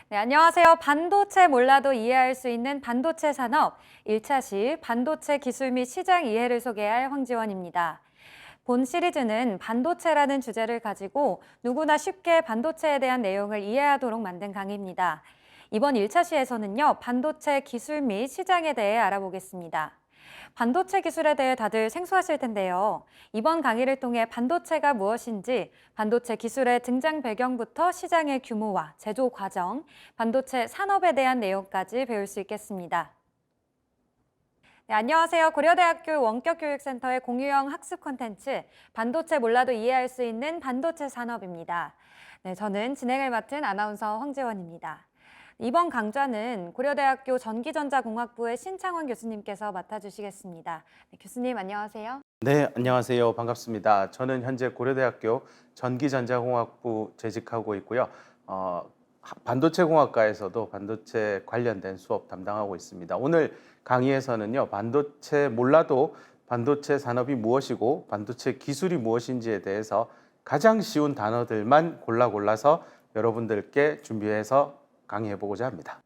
네, 안녕하세요. 반도체 몰라도 이해할 수 있는 반도체 산업 1차시 반도체 기술 및 시장 이해를 소개할 황지원입니다. 본 시리즈는 반도체라는 주제를 가지고 누구나 쉽게 반도체에 대한 내용을 이해하도록 만든 강의입니다. 이번 1차시에서는요, 반도체 기술 및 시장에 대해 알아보겠습니다. 반도체 기술에 대해 다들 생소하실 텐데요. 이번 강의를 통해 반도체가 무엇인지, 반도체 기술의 등장 배경부터 시장의 규모와 제조 과정, 반도체 산업에 대한 내용까지 배울 수 있겠습니다. 네, 안녕하세요. 고려대학교 원격교육센터의 공유형 학습 콘텐츠, 반도체 몰라도 이해할 수 있는 반도체 산업입니다. 네, 저는 진행을 맡은 아나운서 황재원입니다. 이번 강좌는 고려대학교 전기전자공학부의 신창원 교수님께서 맡아주시겠습니다. 네, 교수님 안녕하세요. 네, 안녕하세요. 반갑습니다. 저는 현재 고려대학교 전기전자공학부 재직하고 있고요. 반도체공학과에서도 반도체 관련된 수업 담당하고 있습니다. 오늘 강의에서는요, 반도체 몰라도 반도체 산업이 무엇이고 반도체 기술이 무엇인지에 대해서 가장 쉬운 단어들만 골라서 여러분들께 준비해서 강의해보고자 합니다.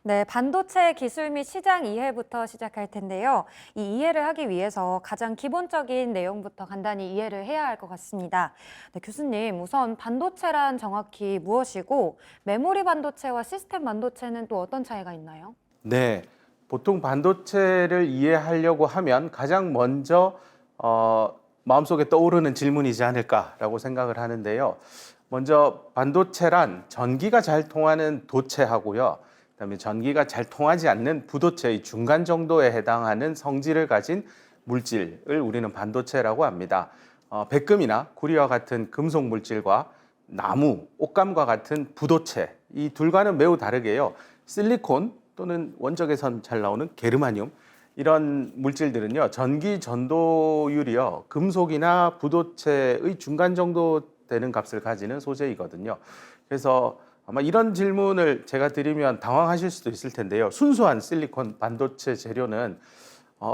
네, 반도체 기술 및 시장 이해부터 시작할 텐데요. 이 이해를 하기 위해서 가장 기본적인 내용부터 간단히 이해를 해야 할 것 같습니다. 네, 교수님, 우선 반도체란 정확히 무엇이고 메모리 반도체와 시스템 반도체는 또 어떤 차이가 있나요? 네, 보통 반도체를 이해하려고 하면 가장 먼저 마음속에 떠오르는 질문이지 않을까라고 생각을 하는데요. 먼저 반도체란 전기가 잘 통하는 도체하고요. 그다음에 전기가 잘 통하지 않는 부도체의 중간 정도에 해당하는 성질을 가진 물질을 우리는 반도체라고 합니다. 백금이나 구리와 같은 금속 물질과 나무, 옷감과 같은 부도체, 이 둘과는 매우 다르게요. 실리콘 또는 원적에선 잘 나오는 게르마늄, 이런 물질들은요, 전기 전도율이요, 금속이나 부도체의 중간 정도 되는 값을 가지는 소재이거든요. 그래서 아마 이런 질문을 제가 드리면 당황하실 수도 있을 텐데요. 순수한 실리콘 반도체 재료는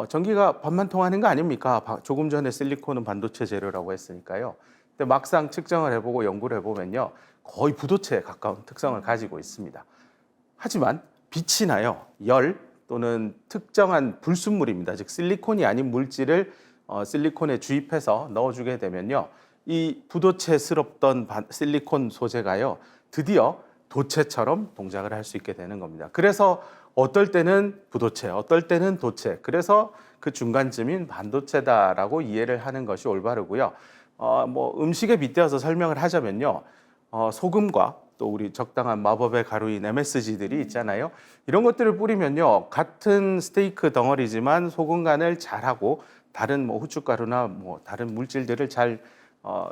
전기가 반만 통하는 거 아닙니까? 조금 전에 실리콘은 반도체 재료라고 했으니까요. 근데 막상 측정을 해보고 연구를 해보면요, 거의 부도체에 가까운 특성을 가지고 있습니다. 하지만 빛이나요, 열 또는 특정한 불순물입니다. 즉 실리콘이 아닌 물질을 실리콘에 주입해서 넣어주게 되면요, 이 부도체스럽던 실리콘 소재가요, 드디어 도체처럼 동작을 할 수 있게 되는 겁니다. 그래서 어떨 때는 부도체, 어떨 때는 도체, 그래서 그 중간쯤인 반도체다라고 이해를 하는 것이 올바르고요. 음식에 빗대어서 설명을 하자면요, 소금과 또 우리 적당한 마법의 가루인 MSG들이 있잖아요. 이런 것들을 뿌리면요, 같은 스테이크 덩어리지만 소금 간을 잘하고 다른 후춧가루나 다른 물질들을 잘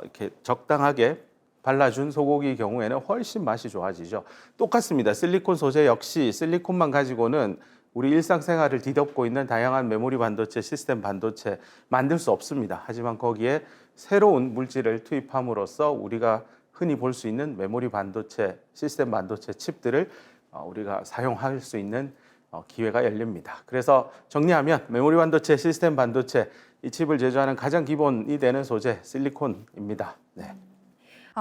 이렇게 적당하게 발라준 소고기 경우에는 훨씬 맛이 좋아지죠. 똑같습니다. 실리콘 소재 역시 실리콘만 가지고는 우리 일상생활을 뒤덮고 있는 다양한 메모리 반도체, 시스템 반도체 만들 수 없습니다. 하지만 거기에 새로운 물질을 투입함으로써 우리가 흔히 볼 수 있는 메모리 반도체, 시스템 반도체 칩들을 우리가 사용할 수 있는 기회가 열립니다. 그래서 정리하면 메모리 반도체, 시스템 반도체, 이 칩을 제조하는 가장 기본이 되는 소재, 실리콘입니다. 네.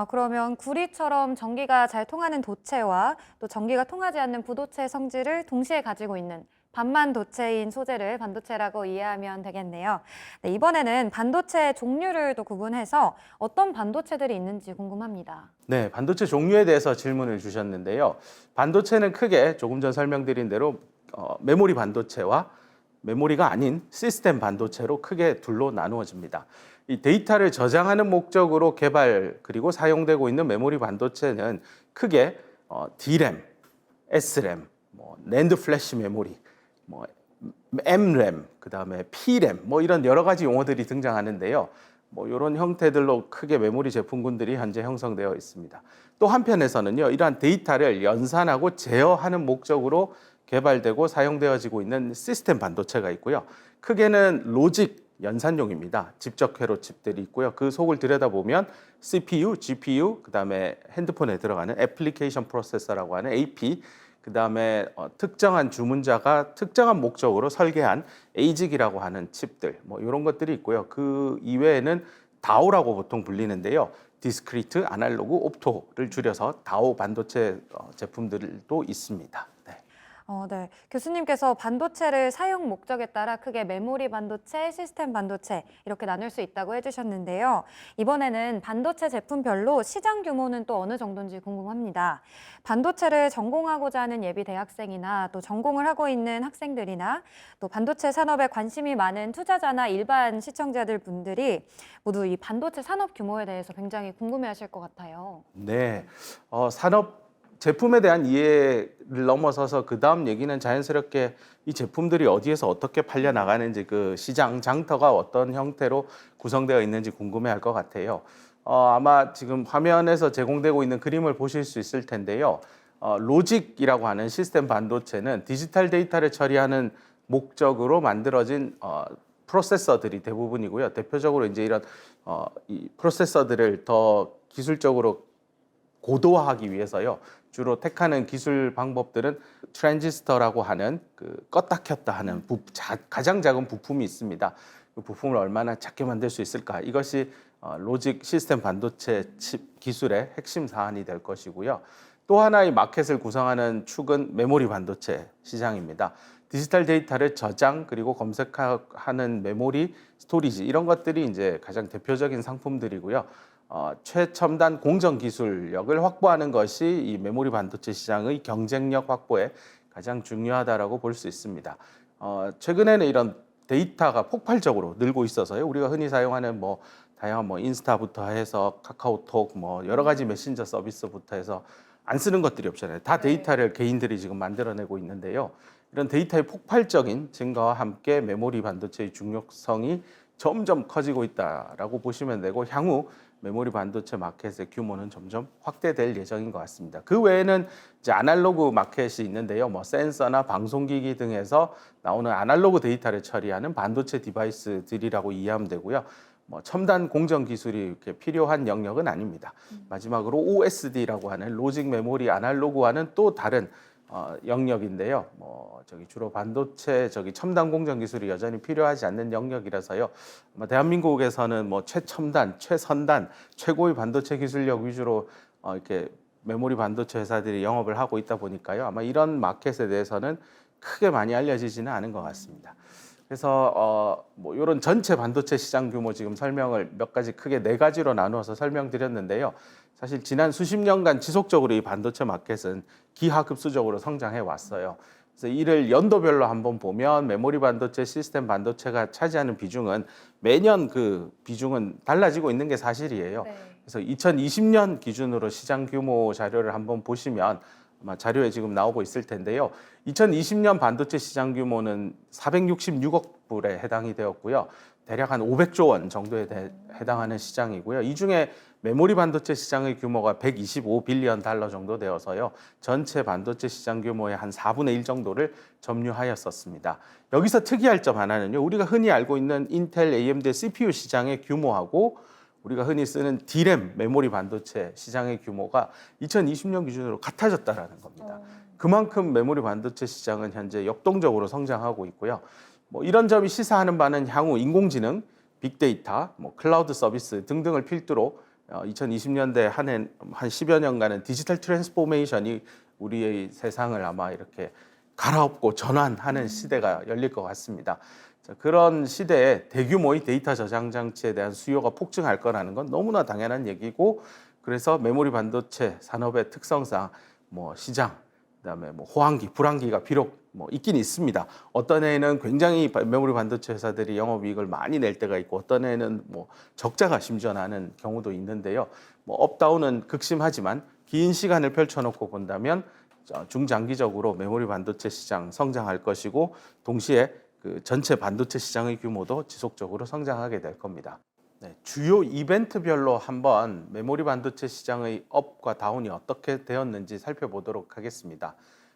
그러면 구리처럼 전기가 잘 통하는 도체와 또 전기가 통하지 않는 부도체 성질을 동시에 가지고 있는 반만 도체인 소재를 반도체라고 이해하면 되겠네요. 네, 이번에는 반도체 종류를 또 구분해서 어떤 반도체들이 있는지 궁금합니다. 네, 반도체 종류에 대해서 질문을 주셨는데요. 반도체는 크게 조금 전 설명드린 대로 메모리 반도체와 메모리가 아닌 시스템 반도체로 크게 둘로 나누어집니다. 이 데이터를 저장하는 목적으로 개발 그리고 사용되고 있는 메모리 반도체는 크게 D램, S램, 낸드 플래시 메모리, M램, 그다음에 P램, 이런 여러 가지 용어들이 등장하는데요. 이런 형태들로 크게 메모리 제품군들이 현재 형성되어 있습니다. 또 한편에서는요, 이러한 데이터를 연산하고 제어하는 목적으로 개발되고 사용되어지고 있는 시스템 반도체가 있고요. 크게는 로직 연산용입니다. 직접 회로 칩들이 있고요. 그 속을 들여다보면 CPU, GPU, 그다음에 핸드폰에 들어가는 애플리케이션 프로세서라고 하는 AP, 그다음에 특정한 주문자가 특정한 목적으로 설계한 ASIC이라고 하는 칩들, 이런 것들이 있고요. 그 이외에는 다오라고 보통 불리는데요. 디스크리트, 아날로그, 옵토를 줄여서 다오 반도체 제품들도 있습니다. 네. 네. 교수님께서 반도체를 사용 목적에 따라 크게 메모리 반도체, 시스템 반도체 이렇게 나눌 수 있다고 해주셨는데요. 이번에는 반도체 제품별로 시장 규모는 또 어느 정도인지 궁금합니다. 반도체를 전공하고자 하는 예비 대학생이나 또 전공을 하고 있는 학생들이나 또 반도체 산업에 관심이 많은 투자자나 일반 시청자들 분들이 모두 이 반도체 산업 규모에 대해서 굉장히 궁금해하실 것 같아요. 네. 산업 제품에 대한 이해를 넘어서서 그 다음 얘기는 자연스럽게 이 제품들이 어디에서 어떻게 팔려 나가는지 그 시장 장터가 어떤 형태로 구성되어 있는지 궁금해할 것 같아요. 아마 지금 화면에서 제공되고 있는 그림을 보실 수 있을 텐데요. 로직이라고 하는 시스템 반도체는 디지털 데이터를 처리하는 목적으로 만들어진 프로세서들이 대부분이고요. 대표적으로 이제 이런 이 프로세서들을 더 기술적으로 고도화하기 위해서요. 주로 택하는 기술 방법들은 트랜지스터라고 하는 그 껐다 켰다 하는 가장 작은 부품이 있습니다. 그 부품을 얼마나 작게 만들 수 있을까? 이것이 로직 시스템 반도체 칩 기술의 핵심 사안이 될 것이고요. 또 하나의 마켓을 구성하는 축은 메모리 반도체 시장입니다. 디지털 데이터를 저장 그리고 검색하는 메모리, 스토리지 이런 것들이 이제 가장 대표적인 상품들이고요. 최첨단 공정 기술력을 확보하는 것이 이 메모리 반도체 시장의 경쟁력 확보에 가장 중요하다라고 볼 수 있습니다. 최근에는 이런 데이터가 폭발적으로 늘고 있어서요. 우리가 흔히 사용하는 다양한 인스타부터 해서 카카오톡 여러 가지 메신저 서비스부터 해서 안 쓰는 것들이 없잖아요. 다 데이터를 개인들이 지금 만들어내고 있는데요. 이런 데이터의 폭발적인 증가와 함께 메모리 반도체의 중요성이 점점 커지고 있다라고 보시면 되고 향후 메모리 반도체 마켓의 규모는 점점 확대될 예정인 것 같습니다. 그 외에는 이제 아날로그 마켓이 있는데요. 센서나 방송기기 등에서 나오는 아날로그 데이터를 처리하는 반도체 디바이스들이라고 이해하면 되고요. 첨단 공정 기술이 이렇게 필요한 영역은 아닙니다. 마지막으로 OSD라고 하는 로직 메모리 아날로그와는 또 다른 영역인데요. 주로 반도체 첨단 공정 기술이 여전히 필요하지 않는 영역이라서요. 대한민국에서는 최첨단, 최선단, 최고의 반도체 기술력 위주로 이렇게 메모리 반도체 회사들이 영업을 하고 있다 보니까요. 아마 이런 마켓에 대해서는 크게 많이 알려지지는 않은 것 같습니다. 그래서 이런 전체 반도체 시장 규모 지금 설명을 몇 가지 크게 4가지로 나누어서 설명드렸는데요. 사실 지난 수십 년간 지속적으로 이 반도체 마켓은 기하급수적으로 성장해 왔어요. 그래서 이를 연도별로 한번 보면 메모리 반도체, 시스템 반도체가 차지하는 비중은 매년 그 비중은 달라지고 있는 게 사실이에요. 네. 그래서 2020년 기준으로 시장 규모 자료를 한번 보시면 아마 자료에 지금 나오고 있을 텐데요. 2020년 반도체 시장 규모는 466억 불에 해당이 되었고요. 대략 한 500조 원 정도에 해당하는 시장이고요. 이 중에 메모리 반도체 시장의 규모가 125빌리언 달러 정도 되어서요. 전체 반도체 시장 규모의 한 4분의 1 정도를 점유하였었습니다. 여기서 특이할 점 하나는요. 우리가 흔히 알고 있는 인텔, AMD, CPU 시장의 규모하고 우리가 흔히 쓰는 D램 메모리 반도체 시장의 규모가 2020년 기준으로 같아졌다라는 겁니다. 그만큼 메모리 반도체 시장은 현재 역동적으로 성장하고 있고요. 이런 점이 시사하는 바는 향후 인공지능, 빅데이터, 클라우드 서비스 등등을 필두로 2020년대 한 10여 년간은 디지털 트랜스포메이션이 우리의 세상을 아마 이렇게 갈아엎고 전환하는 시대가 열릴 것 같습니다. 그런 시대에 대규모의 데이터 저장 장치에 대한 수요가 폭증할 거라는 건 너무나 당연한 얘기고, 그래서 메모리 반도체 산업의 특성상 시장, 그다음에 호황기, 불황기가 비록 있긴 있습니다. 어떤 해에는 굉장히 메모리 반도체 회사들이 영업이익을 많이 낼 때가 있고, 어떤 해에는 적자가 심지어 나는 경우도 있는데요. 업다운은 극심하지만 긴 시간을 펼쳐놓고 본다면 중장기적으로 메모리 반도체 시장 성장할 것이고, 동시에 그 전체 반도체 시장의 규모도 지속적으로 성장하게 될 겁니다. 네, 주요 이벤트별로 한번 메모리 반도체 시장의 업과 다운이 어떻게 되었는지 살펴보도록 하겠습니다.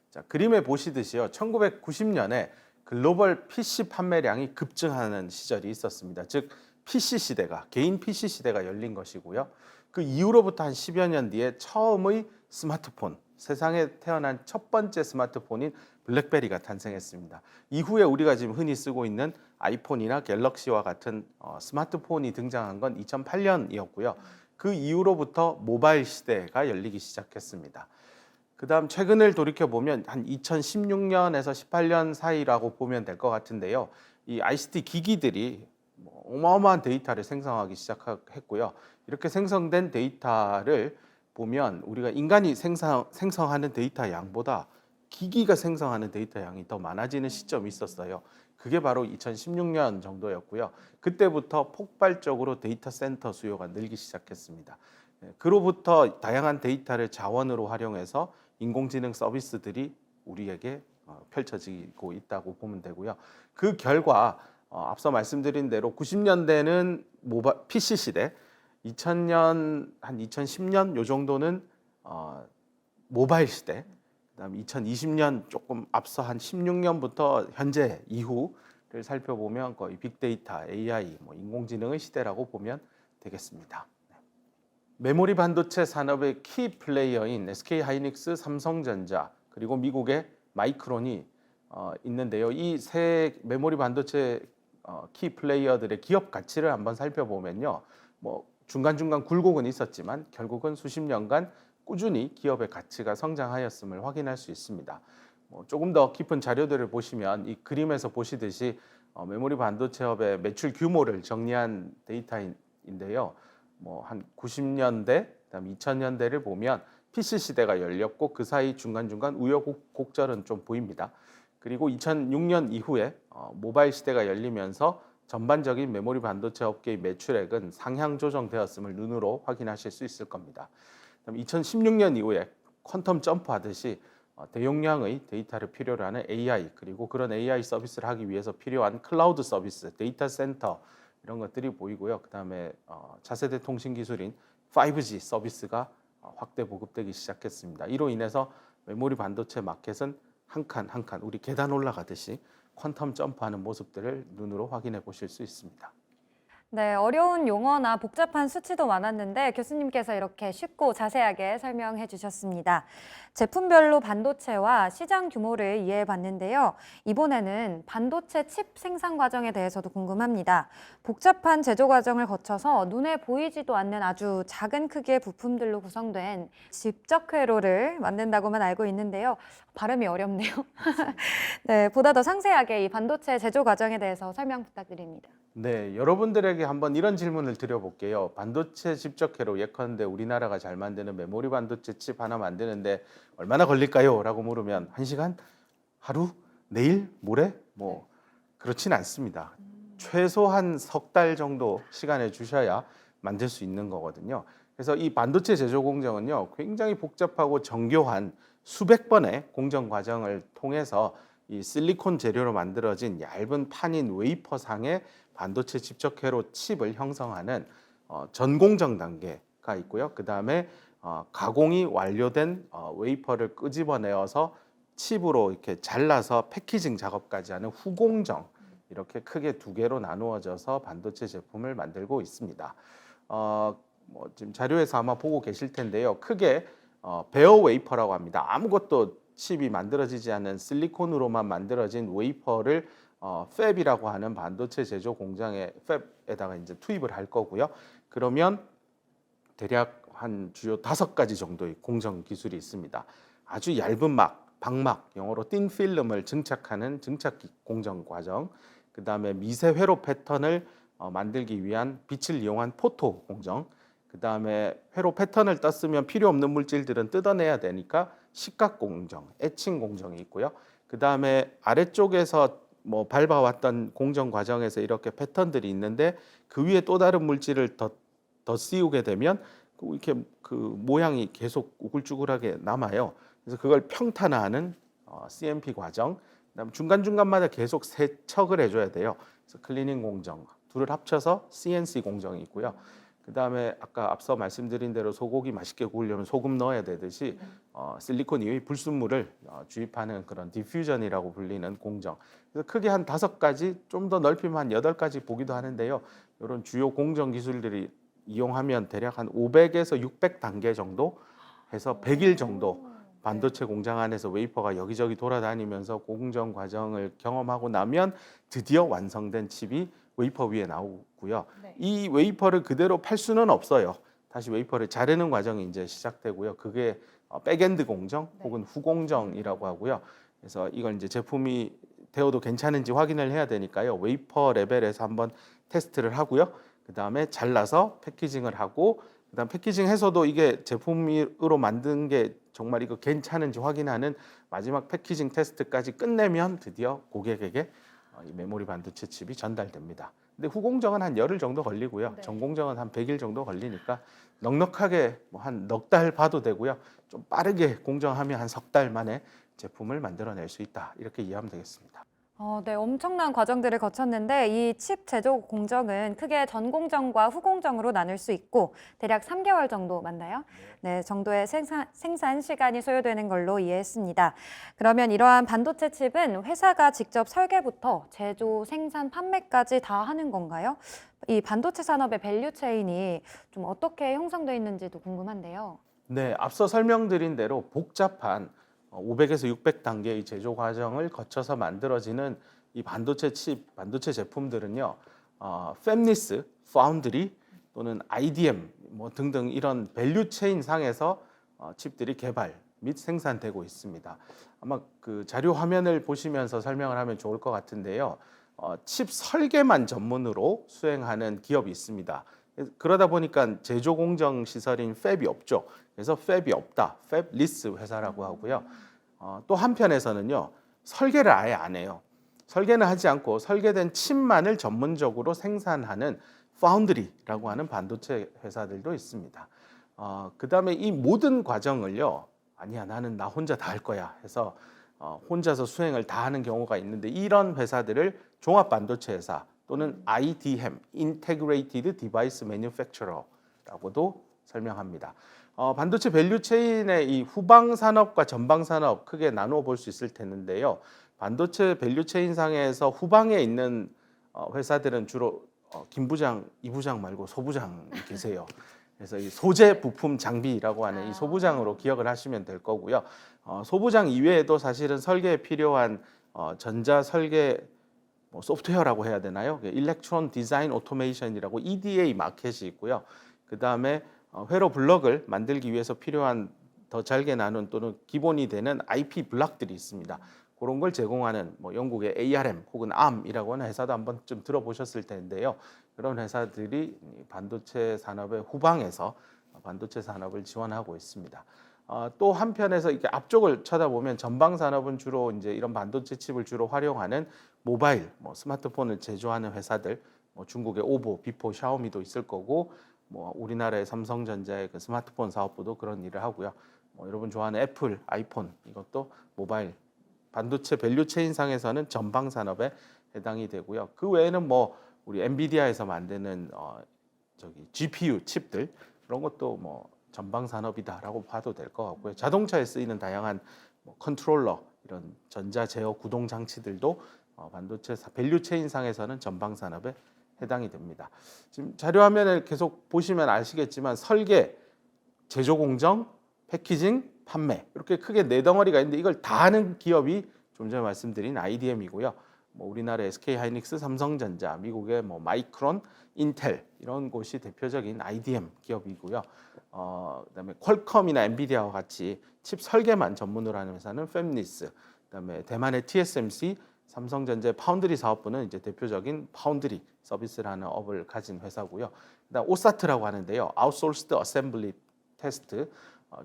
자, 그림에 보시듯이요. 1990년에 글로벌 PC 판매량이 급증하는 시절이 있었습니다. 즉 PC 시대가, 개인 PC 시대가 열린 것이고요. 그 이후로부터 한 10여 년 뒤에 처음의 스마트폰, 세상에 태어난 첫 번째 스마트폰인 블랙베리가 탄생했습니다. 이후에 우리가 지금 흔히 쓰고 있는 아이폰이나 갤럭시와 같은 스마트폰이 등장한 건 2008년이었고요. 그 이후로부터 모바일 시대가 열리기 시작했습니다. 그다음 최근을 돌이켜 보면 한 2016년에서 18년 사이라고 보면 될 것 같은데요. 이 ICT 기기들이 어마어마한 데이터를 생성하기 시작했고요. 이렇게 생성된 데이터를 보면 우리가 인간이 생성하는 데이터 양보다 기기가 생성하는 데이터 양이 더 많아지는 시점이 있었어요. 그게 바로 2016년 정도였고요. 그때부터 폭발적으로 데이터 센터 수요가 늘기 시작했습니다. 그로부터 다양한 데이터를 자원으로 활용해서 인공지능 서비스들이 우리에게 펼쳐지고 있다고 보면 되고요. 그 결과 앞서 말씀드린 대로 90년대는 PC 시대, 2000년 한 2010년 요 정도는 모바일 시대, 그다음 2020년 조금 앞서 한 16년부터 현재 이후를 살펴보면 거의 빅데이터, AI, 인공지능의 시대라고 보면 되겠습니다. 메모리 반도체 산업의 키 플레이어인 SK 하이닉스, 삼성전자 그리고 미국의 마이크론이 있는데요. 이 세 메모리 반도체 키 플레이어들의 기업 가치를 한번 살펴보면요. 중간중간 굴곡은 있었지만 결국은 수십 년간 꾸준히 기업의 가치가 성장하였음을 확인할 수 있습니다. 조금 더 깊은 자료들을 보시면 이 그림에서 보시듯이 메모리 반도체업의 매출 규모를 정리한 데이터인데요. 한 90년대, 그다음 2000년대를 보면 PC 시대가 열렸고 그 사이 중간중간 우여곡절은 좀 보입니다. 그리고 2006년 이후에 모바일 시대가 열리면서 전반적인 메모리 반도체 업계의 매출액은 상향 조정되었음을 눈으로 확인하실 수 있을 겁니다. 2016년 이후에 퀀텀 점프하듯이 대용량의 데이터를 필요로 하는 AI 그리고 그런 AI 서비스를 하기 위해서 필요한 클라우드 서비스, 데이터 센터 이런 것들이 보이고요. 그다음에 차세대 통신 기술인 5G 서비스가 확대 보급되기 시작했습니다. 이로 인해서 메모리 반도체 마켓은 한 칸 한 칸 우리 계단 올라가듯이 퀀텀 점프하는 모습들을 눈으로 확인해 보실 수 있습니다. 네, 어려운 용어나 복잡한 수치도 많았는데 교수님께서 이렇게 쉽고 자세하게 설명해 주셨습니다. 제품별로 반도체와 시장 규모를 이해해 봤는데요. 이번에는 반도체 칩 생산 과정에 대해서도 궁금합니다. 복잡한 제조 과정을 거쳐서 눈에 보이지도 않는 아주 작은 크기의 부품들로 구성된 집적회로를 만든다고만 알고 있는데요. 발음이 어렵네요. 네, 보다 더 상세하게 이 반도체 제조 과정에 대해서 설명 부탁드립니다. 네, 여러분들에게 한번 이런 질문을 드려볼게요. 반도체 집적회로 예컨대 우리나라가 잘 만드는 메모리 반도체 칩 하나 만드는데 얼마나 걸릴까요? 라고 물으면 1시간? 하루? 내일? 모레? 그렇진 않습니다. 최소한 석 달 정도 시간을 주셔야 만들 수 있는 거거든요. 그래서 이 반도체 제조 공정은요, 굉장히 복잡하고 정교한 수백 번의 공정 과정을 통해서 이 실리콘 재료로 만들어진 얇은 판인 웨이퍼상의 반도체 집적회로 칩을 형성하는 전공정 단계가 있고요. 그 다음에 가공이 완료된 웨이퍼를 끄집어내어서 칩으로 이렇게 잘라서 패키징 작업까지 하는 후공정, 이렇게 크게 두 개로 나누어져서 반도체 제품을 만들고 있습니다. 지금 자료에서 아마 보고 계실 텐데요. 크게 베어 웨이퍼라고 합니다. 아무것도 칩이 만들어지지 않은 실리콘으로만 만들어진 웨이퍼를 팹이라고 하는 반도체 제조 공장의 팹에다가 이제 투입을 할 거고요. 그러면 대략 한 주요 5가지 정도의 공정 기술이 있습니다. 아주 얇은 막, 박막, 영어로 틴 필름을 증착하는 증착 공정 과정, 그 다음에 미세 회로 패턴을 만들기 위한 빛을 이용한 포토 공정, 그 다음에 회로 패턴을 떴으면 필요 없는 물질들은 뜯어내야 되니까 식각 공정, 에칭 공정이 있고요. 그 다음에 아래쪽에서 밟아왔던 공정 과정에서 이렇게 패턴들이 있는데 그 위에 또 다른 물질을 더 씌우게 되면 이렇게 그 모양이 계속 우글쭈글하게 남아요. 그래서 그걸 평탄화하는 CMP 과정, 그다음 중간중간마다 계속 세척을 해줘야 돼요. 그래서 클리닝 공정, 둘을 합쳐서 CNC 공정이 있고요. 그 다음에 아까 앞서 말씀드린 대로 소고기 맛있게 구우려면 소금 넣어야 되듯이 실리콘 이외의 불순물을 주입하는 그런 디퓨전이라고 불리는 공정. 그래서 크게 한 5가지, 좀 더 넓히면 한 8가지 보기도 하는데요. 이런 주요 공정 기술들이 이용하면 대략 한 500에서 600단계 정도 해서 100일 정도 반도체 공장 안에서 웨이퍼가 여기저기 돌아다니면서 공정 과정을 경험하고 나면 드디어 완성된 칩이 웨이퍼 위에 나오고요. 네. 이 웨이퍼를 그대로 팔 수는 없어요. 다시 웨이퍼를 자르는 과정이 이제 시작되고요. 그게 백엔드 공정 혹은 후공정이라고 하고요. 그래서 이걸 이제 제품이 되어도 괜찮은지 확인을 해야 되니까요. 웨이퍼 레벨에서 한번 테스트를 하고요. 그 다음에 잘라서 패키징을 하고, 그다음 패키징해서도 이게 제품으로 만든 게 정말 이거 괜찮은지 확인하는 마지막 패키징 테스트까지 끝내면 드디어 고객에게 이 메모리 반도체 칩이 전달됩니다. 근데 후공정은 한 열흘 정도 걸리고요. 네. 전공정은 한 100일 정도 걸리니까 넉넉하게 뭐 한 넉 달 봐도 되고요. 좀 빠르게 공정하면 한 석 달 만에 제품을 만들어낼 수 있다. 이렇게 이해하면 되겠습니다. 네, 엄청난 과정들을 거쳤는데 이 칩 제조 공정은 크게 전공정과 후공정으로 나눌 수 있고 대략 3개월 정도 맞나요? 네, 정도의 생산 시간이 소요되는 걸로 이해했습니다. 그러면 이러한 반도체 칩은 회사가 직접 설계부터 제조, 생산, 판매까지 다 하는 건가요? 이 반도체 산업의 밸류 체인이 좀 어떻게 형성되어 있는지도 궁금한데요. 네, 앞서 설명드린 대로 복잡한 500에서 600단계의 제조 과정을 거쳐서 만들어지는 이 반도체 칩, 반도체 제품들은요, 팹리스, 파운드리 또는 IDM 뭐 등등 이런 밸류 체인 상에서 칩들이 개발 및 생산되고 있습니다. 아마 그 자료 화면을 보시면서 설명을 하면 좋을 것 같은데요. 칩 설계만 전문으로 수행하는 기업이 있습니다. 그러다 보니까 제조 공정 시설인 팹이 없죠. 그래서 팹이 없다, 팹리스 회사라고 하고요. 또 한편에서는요, 설계를 아예 안 해요. 설계는 하지 않고 설계된 칩만을 전문적으로 생산하는 파운드리라고 하는 반도체 회사들도 있습니다. 그다음에 이 모든 과정을요, 아니야, 나는 나 혼자 다 할 거야 해서 혼자서 수행을 다 하는 경우가 있는데, 이런 회사들을 종합 반도체 회사 또는 IDM, Integrated Device Manufacturer라고도 설명합니다. 반도체 밸류 체인의 이 후방 산업과 전방 산업 크게 나누어 볼 수 있을 텐데요. 반도체 밸류 체인 상에서 후방에 있는 회사들은 주로 김 부장, 이 부장 말고 소 부장이 계세요. 그래서 이 소재 부품 장비라고 하는 이 소부장으로 기억을 하시면 될 거고요. 소부장 이외에도 사실은 설계에 필요한 전자 설계 뭐 소프트웨어라고 해야 되나요? 일렉트론 디자인 오토메이션이라고 EDA 마켓이 있고요. 그 다음에 회로 블럭을 만들기 위해서 필요한 더 잘게 나눈 또는 기본이 되는 IP 블럭들이 있습니다. 그런 걸 제공하는 뭐 영국의 ARM 혹은 ARM이라고 하는 회사도 한번 좀 들어보셨을 텐데요. 그런 회사들이 반도체 산업의 후방에서 반도체 산업을 지원하고 있습니다. 또 한편에서 이렇게 앞쪽을 쳐다보면 전방 산업은 주로 이제 이런 반도체 칩을 주로 활용하는 모바일, 뭐 스마트폰을 제조하는 회사들, 뭐 중국의 오보, 비포, 샤오미도 있을 거고, 뭐 우리나라의 삼성전자의 그 스마트폰 사업부도 그런 일을 하고요. 뭐 여러분 좋아하는 애플, 아이폰 이것도 모바일 반도체 밸류 체인 상에서는 전방 산업에 해당이 되고요. 그 외에는 뭐 우리 엔비디아에서 만드는 GPU 칩들 그런 것도 뭐 전방 산업이다라고 봐도 될 것 같고요. 자동차에 쓰이는 다양한 뭐 컨트롤러 이런 전자 제어 구동 장치들도 반도체 밸류 체인 상에서는 전방 산업에 해당이 됩니다. 지금 자료 화면을 계속 보시면 아시겠지만 설계, 제조 공정, 패키징, 판매 이렇게 크게 네 덩어리가 있는데 이걸 다 하는 기업이 좀 전에 말씀드린 IDM이고요. 뭐 우리나라의 SK하이닉스, 삼성전자, 미국의 뭐 마이크론, 인텔 이런 곳이 대표적인 IDM 기업이고요. 그다음에 퀄컴이나 엔비디아와 같이 칩 설계만 전문으로 하는 회사는 팹리스, 그다음에 대만의 TSMC, 삼성전자의 파운드리 사업부는 이제 대표적인 파운드리 서비스를 하는 업을 가진 회사고요. 그다음 오사트라고 하는데요. 아웃소스드 어셈블리 테스트.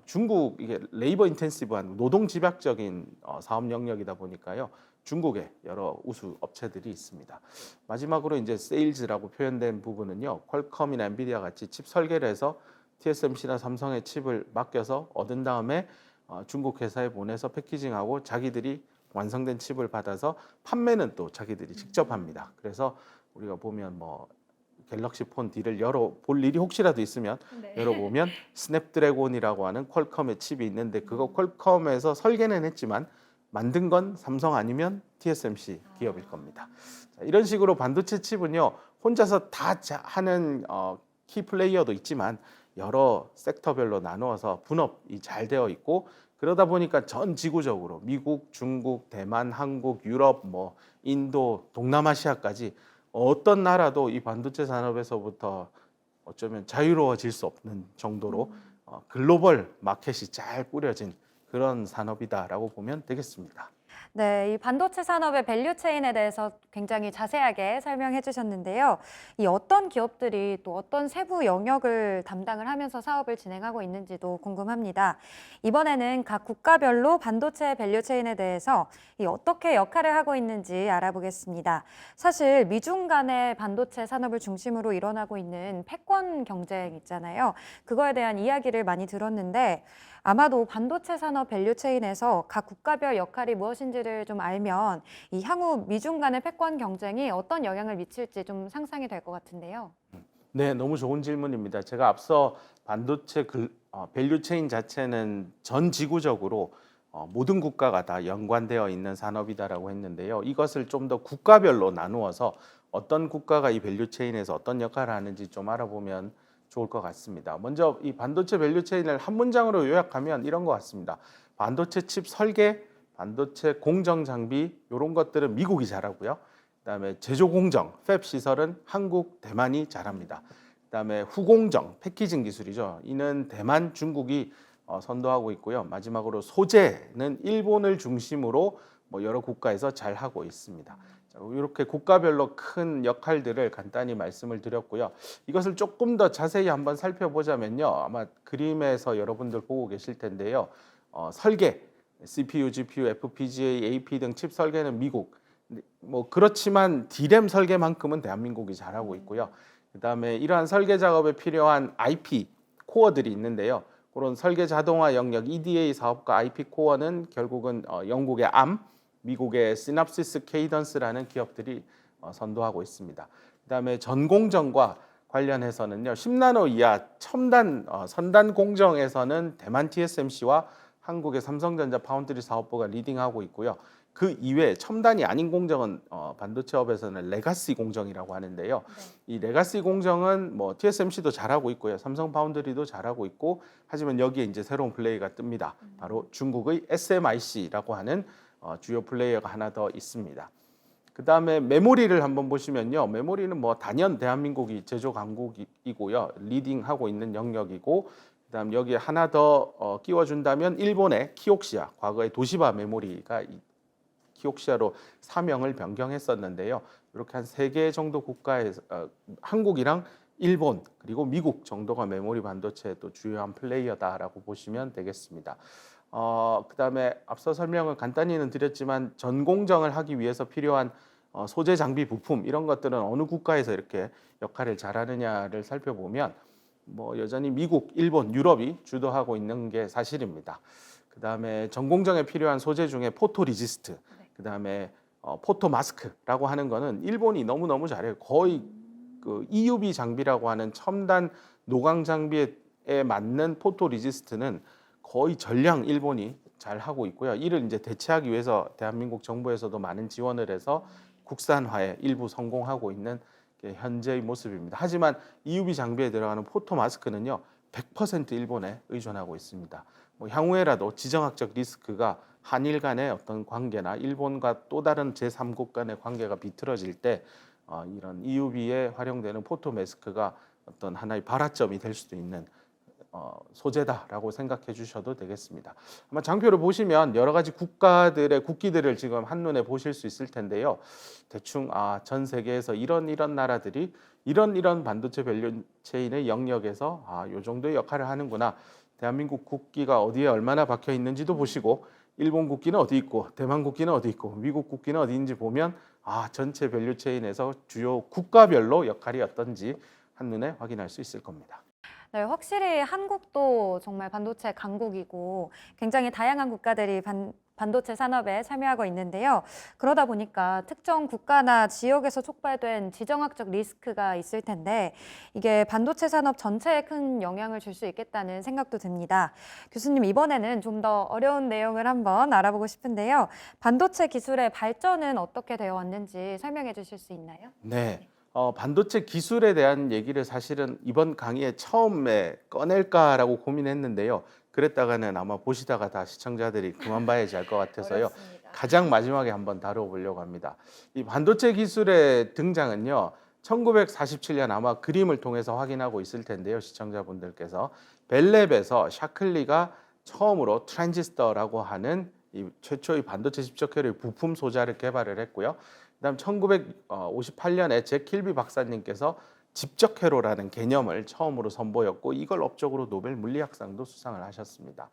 중국 이게 레이버 인텐시브한 노동 집약적인 사업 영역이다 보니까요. 중국에 여러 우수 업체들이 있습니다. 마지막으로 이제 세일즈라고 표현된 부분은요. 퀄컴이나 엔비디아 같이 칩 설계를 해서 TSMC나 삼성의 칩을 맡겨서 얻은 다음에 중국 회사에 보내서 패키징하고 자기들이 완성된 칩을 받아서 판매는 또 자기들이 직접 합니다. 그래서 우리가 보면 뭐 갤럭시 폰 D를 열어볼 일이 혹시라도 있으면 열어보면 스냅드래곤이라고 하는 퀄컴의 칩이 있는데 그거 퀄컴에서 설계는 했지만 만든 건 삼성 아니면 TSMC 기업일 겁니다. 자, 이런 식으로 반도체 칩은요 혼자서 다 하는 키 플레이어도 있지만 여러 섹터별로 나누어서 분업이 잘 되어 있고 그러다 보니까 전 지구적으로 미국, 중국, 대만, 한국, 유럽, 뭐 인도, 동남아시아까지 어떤 나라도 이 반도체 산업에서부터 어쩌면 자유로워질 수 없는 정도로 글로벌 마켓이 잘 꾸려진 그런 산업이다라고 보면 되겠습니다. 네, 이 반도체 산업의 밸류체인에 대해서 굉장히 자세하게 설명해 주셨는데요. 이 어떤 기업들이 또 어떤 세부 영역을 담당을 하면서 사업을 진행하고 있는지도 궁금합니다. 이번에는 각 국가별로 반도체 밸류체인에 대해서 이 어떻게 역할을 하고 있는지 알아보겠습니다. 사실 미중 간의 반도체 산업을 중심으로 일어나고 있는 패권 경쟁 있잖아요. 그거에 대한 이야기를 많이 들었는데 아마도 반도체 산업 밸류체인에서 각 국가별 역할이 무엇인지를 좀 알면 이 향후 미중 간의 패권 경쟁이 어떤 영향을 미칠지 좀 상상이 될 것 같은데요. 네, 너무 좋은 질문입니다. 제가 앞서 반도체 밸류체인 자체는 전 지구적으로 모든 국가가 다 연관되어 있는 산업이다라고 했는데요. 이것을 좀 더 국가별로 나누어서 어떤 국가가 이 밸류체인에서 어떤 역할을 하는지 좀 알아보면 좋을 것 같습니다. 먼저 이 반도체 밸류체인을 한 문장으로 요약하면 이런 것 같습니다. 반도체 칩 설계, 반도체 공정 장비 이런 것들은 미국이 잘하고요. 그다음에 제조 공정, 팹 시설은 한국, 대만이 잘합니다. 그다음에 후공정, 패키징 기술이죠. 이는 대만, 중국이 선도하고 있고요. 마지막으로 소재는 일본을 중심으로 뭐 여러 국가에서 잘 하고 있습니다. 자, 이렇게 국가별로 큰 역할들을 간단히 말씀을 드렸고요. 이것을 조금 더 자세히 한번 살펴보자면요. 아마 그림에서 여러분들 보고 계실 텐데요. 설계, CPU, GPU, FPGA, AP 등 칩 설계는 미국. 뭐 그렇지만 D램 설계만큼은 대한민국이 잘하고 있고요. 그다음에 이러한 설계 작업에 필요한 IP 코어들이 있는데요. 그런 설계 자동화 영역 EDA 사업과 IP 코어는 결국은 영국의 암, 미국의 시납시스 케이던스라는 기업들이 선도하고 있습니다. 그다음에 전공정과 관련해서는요. 10나노 이하 첨단 선단 공정에서는 대만 TSMC와 한국의 삼성전자 파운드리 사업부가 리딩하고 있고요. 그 이외에 첨단이 아닌 공정은 반도체업에서는 레가시 공정이라고 하는데요. 이 레가시 공정은 뭐 TSMC도 잘하고 있고요. 삼성 파운드리도 잘하고 있고 하지만 여기에 이제 새로운 플레이가 뜹니다. 바로 중국의 SMIC라고 하는 주요 플레이어가 하나 더 있습니다. 그다음에 메모리를 한번 보시면요. 메모리는 뭐 단연 대한민국이 제조 강국이고요. 리딩하고 있는 영역이고 그다음 여기에 하나 더 끼워준다면 일본의 키옥시아, 과거의 도시바 메모리가 키옥시아로 사명을 변경했었는데요. 이렇게 한 3개 정도 국가에서 한국이랑 일본 그리고 미국 정도가 메모리 반도체의 또 주요한 플레이어다라고 보시면 되겠습니다. 그다음에 앞서 설명을 간단히는 드렸지만 전공정을 하기 위해서 필요한 소재 장비 부품 이런 것들은 어느 국가에서 이렇게 역할을 잘하느냐를 살펴보면 뭐 여전히 미국, 일본, 유럽이 주도하고 있는 게 사실입니다. 그다음에 전공정에 필요한 소재 중에 포토 리지스트, 그다음에 포토 마스크라고 하는 거는 일본이 너무너무 잘해요. 거의 그 EUV 장비라고 하는 첨단 노광 장비에 맞는 포토 리지스트는 거의 전량 일본이 잘 하고 있고요. 이를 이제 대체하기 위해서 대한민국 정부에서도 많은 지원을 해서 국산화에 일부 성공하고 있는 게 현재의 모습입니다. 하지만 EUV 장비에 들어가는 포토 마스크는요, 100% 일본에 의존하고 있습니다. 뭐 향후에라도 지정학적 리스크가 한일 간의 어떤 관계나 일본과 또 다른 제3국 간의 관계가 비틀어질 때 이런 EUV에 활용되는 포토 마스크가 어떤 하나의 발화점이 될 수도 있는 소재다라고 생각해 주셔도 되겠습니다. 아마 장표를 보시면 여러 가지 국가들의 국기들을 지금 한눈에 보실 수 있을 텐데요. 대충 전 세계에서 이런 나라들이 이런 반도체 밸류체인의 영역에서 요 정도의 역할을 하는구나. 대한민국 국기가 어디에 얼마나 박혀 있는지도 보시고 일본 국기는 어디 있고 대만 국기는 어디 있고 미국 국기는 어디인지 보면 전체 밸류체인에서 주요 국가별로 역할이 어떤지 한눈에 확인할 수 있을 겁니다. 네, 확실히 한국도 정말 반도체 강국이고 굉장히 다양한 국가들이 반도체 산업에 참여하고 있는데요. 그러다 보니까 특정 국가나 지역에서 촉발된 지정학적 리스크가 있을 텐데 이게 반도체 산업 전체에 큰 영향을 줄 수 있겠다는 생각도 듭니다. 교수님, 이번에는 좀 더 어려운 내용을 한번 알아보고 싶은데요. 반도체 기술의 발전은 어떻게 되어 왔는지 설명해 주실 수 있나요? 네. 반도체 기술에 대한 얘기를 사실은 이번 강의에 처음에 꺼낼까라고 고민했는데요. 그랬다가는 아마 보시다가 다 시청자들이 그만 봐야지 할 것 같아서요. 어렵습니다. 가장 마지막에 한번 다뤄보려고 합니다. 이 반도체 기술의 등장은요. 1947년 아마 그림을 통해서 확인하고 있을 텐데요. 시청자분들께서 벨랩에서 샤클리가 처음으로 트랜지스터라고 하는 이 최초의 반도체 집적회로의 부품 소자를 개발을 했고요. 그다음 1958년에 잭 킬비 박사님께서 집적회로라는 개념을 처음으로 선보였고 이걸 업적으로 노벨 물리학상도 수상을 하셨습니다.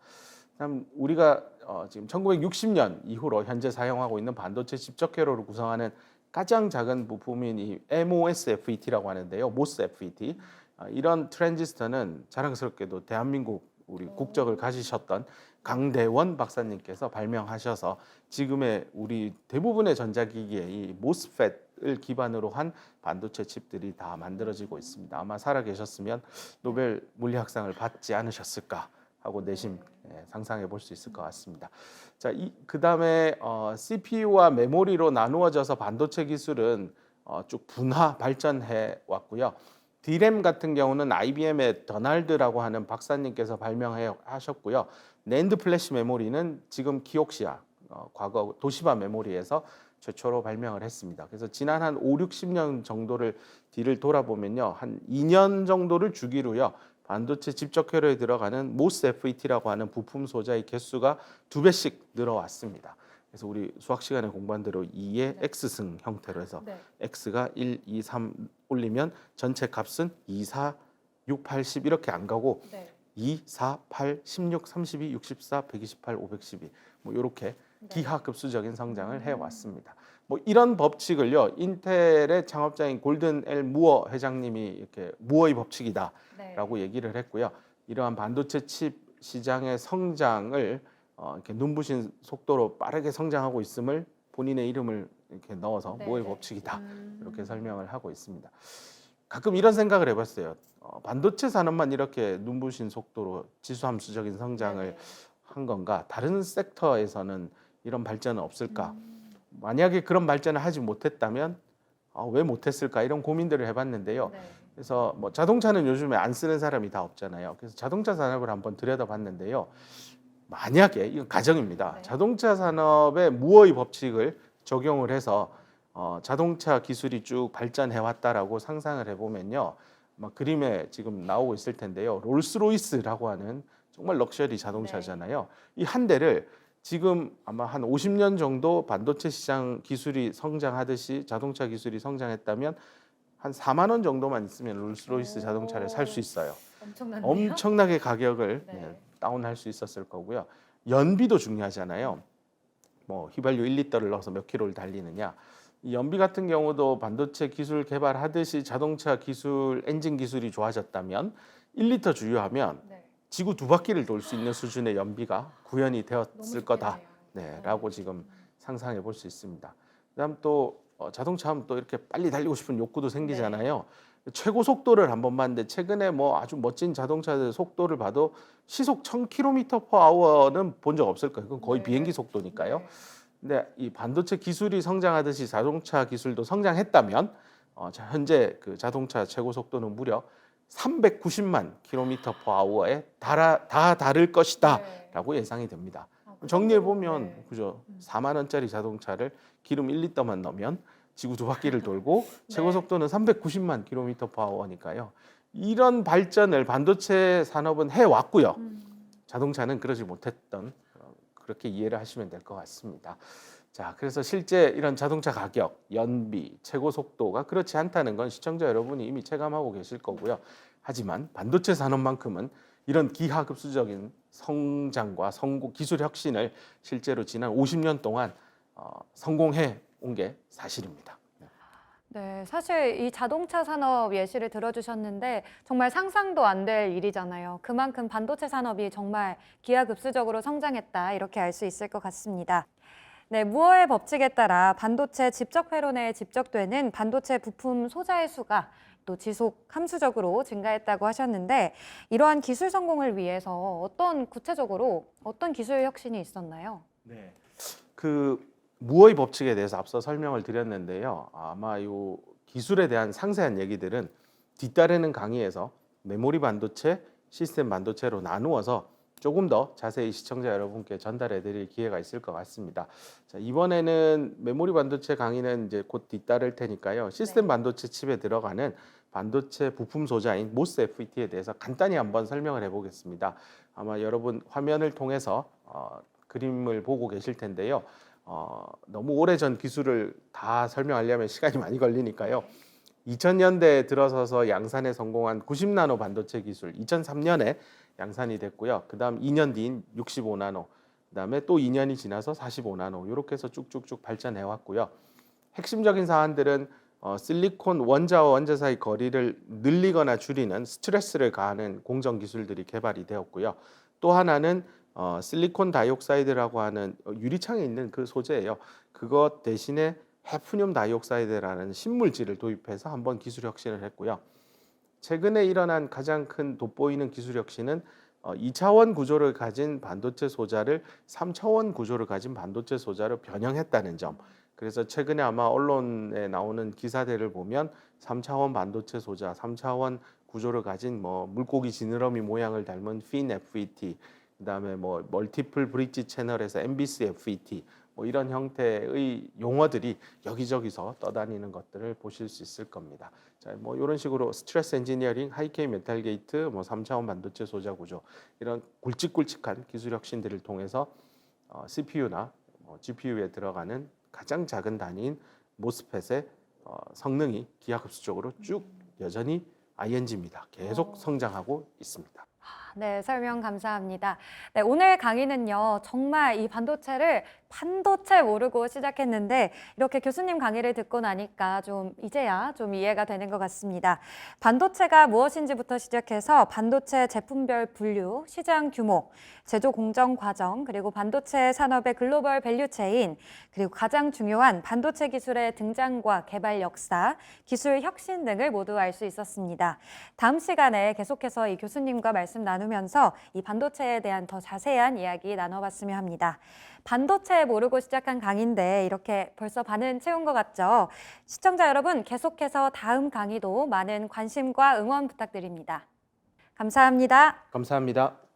그다음 우리가 지금 1960년 이후로 현재 사용하고 있는 반도체 집적회로를 구성하는 가장 작은 부품인 이 MOSFET라고 하는데요. MOSFET 이런 트랜지스터는 자랑스럽게도 대한민국 우리 국적을 가지셨던 강대원 박사님께서 발명하셔서 지금의 우리 대부분의 전자기기에 이 모스펫을 기반으로 한 반도체 칩들이 다 만들어지고 있습니다. 아마 살아계셨으면 노벨 물리학상을 받지 않으셨을까 하고 내심 상상해 볼 수 있을 것 같습니다. 자, 그다음에 CPU와 메모리로 나누어져서 반도체 기술은 쭉 분화 발전해 왔고요. D램 같은 경우는 IBM의 더날드라고 하는 박사님께서 발명해 하셨고요. 낸드 플래시 메모리는 지금 키옥시아, 과거 도시바 메모리에서 최초로 발명을 했습니다. 그래서 지난 한 5, 60년 정도를 뒤를 돌아보면요. 한 2년 정도를 주기로요. 반도체 집적회로에 들어가는 MOSFET라고 하는 부품 소자의 개수가 2배씩 늘어왔습니다. 그래서 우리 수학 시간에 공부한 대로 2의 X승 형태로 해서 X가 1, 2, 3 올리면 전체 값은 2, 4, 6, 8, 10 이렇게 안 가고 2, 4, 8, 16, 32, 64, 128, 512 뭐 이렇게 기하급수적인 성장을 해왔습니다. 뭐 이런 법칙을요 인텔의 창업자인 골든 L 무어 회장님이 이렇게 무어의 법칙이다라고 얘기를 했고요. 이러한 반도체 칩 시장의 성장을 이렇게 눈부신 속도로 빠르게 성장하고 있음을 본인의 이름을 이렇게 넣어서 무어의 법칙이다 이렇게 설명을 하고 있습니다. 가끔 이런 생각을 해봤어요. 반도체 산업만 이렇게 눈부신 속도로 지수함수적인 성장을 한 건가? 다른 섹터에서는 이런 발전은 없을까? 만약에 그런 발전을 하지 못했다면 왜 못했을까? 이런 고민들을 해봤는데요. 그래서 뭐 자동차는 요즘에 안 쓰는 사람이 다 없잖아요. 그래서 자동차 산업을 한번 들여다봤는데요. 만약에 이건 가정입니다. 자동차 산업의 무어의 법칙을 적용을 해서 자동차 기술이 쭉 발전해 왔다라고 상상을 해보면요. 막 그림에 지금 나오고 있을 텐데요. 롤스로이스라고 하는 정말 럭셔리 자동차잖아요. 이 한 대를 지금 아마 한 50년 정도 반도체 시장 기술이 성장하듯이 자동차 기술이 성장했다면 한 4만 원 정도만 있으면 롤스로이스 자동차를 살 수 있어요. 엄청나게 가격을 다운할 수 있었을 거고요. 연비도 중요하잖아요. 뭐 휘발유 1리터를 넣어서 몇 킬로를 달리느냐. 이 연비 같은 경우도 반도체 기술 개발하듯이 자동차 기술, 엔진 기술이 좋아졌다면 1리터 주유하면 지구 2바퀴를 돌 수 있는 수준의 연비가 구현이 되었을 거다라고 지금 상상해 볼 수 있습니다. 그다음 또 자동차 하면 또 이렇게 빨리 달리고 싶은 욕구도 생기잖아요. 최고 속도를 한번 봤는데 최근에 뭐 아주 멋진 자동차들 속도를 봐도 시속 1000km/h는 본 적 없을 거예요. 그건 거의 비행기 속도니까요. 근데 이 반도체 기술이 성장하듯이 자동차 기술도 성장했다면 현재 그 자동차 최고 속도는 무려 390만 km/h에 다 다를 것이다라고 예상이 됩니다. 정리해 보면 그죠? 4만 원짜리 자동차를 기름 1리터만 넣으면 지구 2바퀴를 돌고 최고 속도는 390만 km/h니까요. 이런 발전을 반도체 산업은 해왔고요. 자동차는 그러지 못했던 그렇게 이해를 하시면 될 것 같습니다. 자, 그래서 실제 이런 자동차 가격, 연비, 최고 속도가 그렇지 않다는 건 시청자 여러분이 이미 체감하고 계실 거고요. 하지만 반도체 산업만큼은 이런 기하급수적인 성장과 기술 혁신을 실제로 지난 50년 동안 성공해 온 게 사실입니다. 네, 사실 이 자동차 산업 예시를 들어주셨는데 정말 상상도 안 될 일이잖아요. 그만큼 반도체 산업이 정말 기하급수적으로 성장했다 이렇게 알 수 있을 것 같습니다. 네, 무어의 법칙에 따라 반도체 집적 회로 내에 집적되는 반도체 부품 소자의 수가 또 지속 함수적으로 증가했다고 하셨는데 이러한 기술 성공을 위해서 구체적으로 어떤 기술 혁신이 있었나요? 네, 그 무어의 법칙에 대해서 앞서 설명을 드렸는데요. 아마 이 기술에 대한 상세한 얘기들은 뒤따르는 강의에서 메모리 반도체, 시스템 반도체로 나누어서 조금 더 자세히 시청자 여러분께 전달해 드릴 기회가 있을 것 같습니다. 자, 이번에는 메모리 반도체 강의는 이제 곧 뒤따를 테니까요. 시스템 반도체 칩에 들어가는 반도체 부품 소자인 모스 FET에 대해서 간단히 한번 설명을 해 보겠습니다. 아마 여러분 화면을 통해서 그림을 보고 계실 텐데요. 너무 오래전 기술을 다 설명하려면 시간이 많이 걸리니까요. 2000년대에 들어서서 양산에 성공한 90나노 반도체 기술, 2003년에 양산이 됐고요. 그 다음 2년 뒤인 65나노, 그 다음에 또 2년이 지나서 45나노, 이렇게 해서 쭉쭉쭉 발전해 왔고요. 핵심적인 사안들은 실리콘 원자와 원자 사이 거리를 늘리거나 줄이는 스트레스를 가하는 공정 기술들이 개발이 되었고요. 또 하나는 실리콘 다이옥사이드라고 하는 유리창에 있는 그 소재예요. 그것 대신에 해프늄 다이옥사이드라는 신물질을 도입해서 한번 기술 혁신을 했고요. 최근에 일어난 가장 큰 돋보이는 기술 혁신은 2차원 구조를 가진 반도체 소자를 3차원 구조를 가진 반도체 소자로 변형했다는 점. 그래서 최근에 아마 언론에 나오는 기사들을 보면 3차원 반도체 소자, 3차원 구조를 가진 뭐 물고기 지느러미 모양을 닮은 핀 FET, 그다음에 뭐 멀티플 브릿지 채널에서 MBC FET, 뭐 이런 형태의 용어들이 여기저기서 떠다니는 것들을 보실 수 있을 겁니다. 자, 뭐 이런 식으로 스트레스 엔지니어링, 하이케이 메탈 게이트, 뭐 3차원 반도체 소자 구조, 이런 굵직굵직한 기술 혁신들을 통해서 CPU나 GPU에 들어가는 가장 작은 단위인 모스펫의 성능이 기하급수적으로 쭉 여전히 ING입니다. 계속 성장하고 있습니다. 네, 설명 감사합니다. 네, 오늘 강의는요, 정말 이 반도체를 반도체 모르고 시작했는데 이렇게 교수님 강의를 듣고 나니까 이제야 좀 이해가 되는 것 같습니다. 반도체가 무엇인지부터 시작해서 반도체 제품별 분류, 시장 규모, 제조 공정 과정, 그리고 반도체 산업의 글로벌 밸류체인, 그리고 가장 중요한 반도체 기술의 등장과 개발 역사, 기술 혁신 등을 모두 알 수 있었습니다. 다음 시간에 계속해서 이 교수님과 말씀 나누면서 이 반도체에 대한 더 자세한 이야기 나눠봤으면 합니다. 반도체 모르고 시작한 강의인데 이렇게 벌써 반은 채운 것 같죠? 시청자 여러분, 계속해서 다음 강의도 많은 관심과 응원 부탁드립니다. 감사합니다. 감사합니다.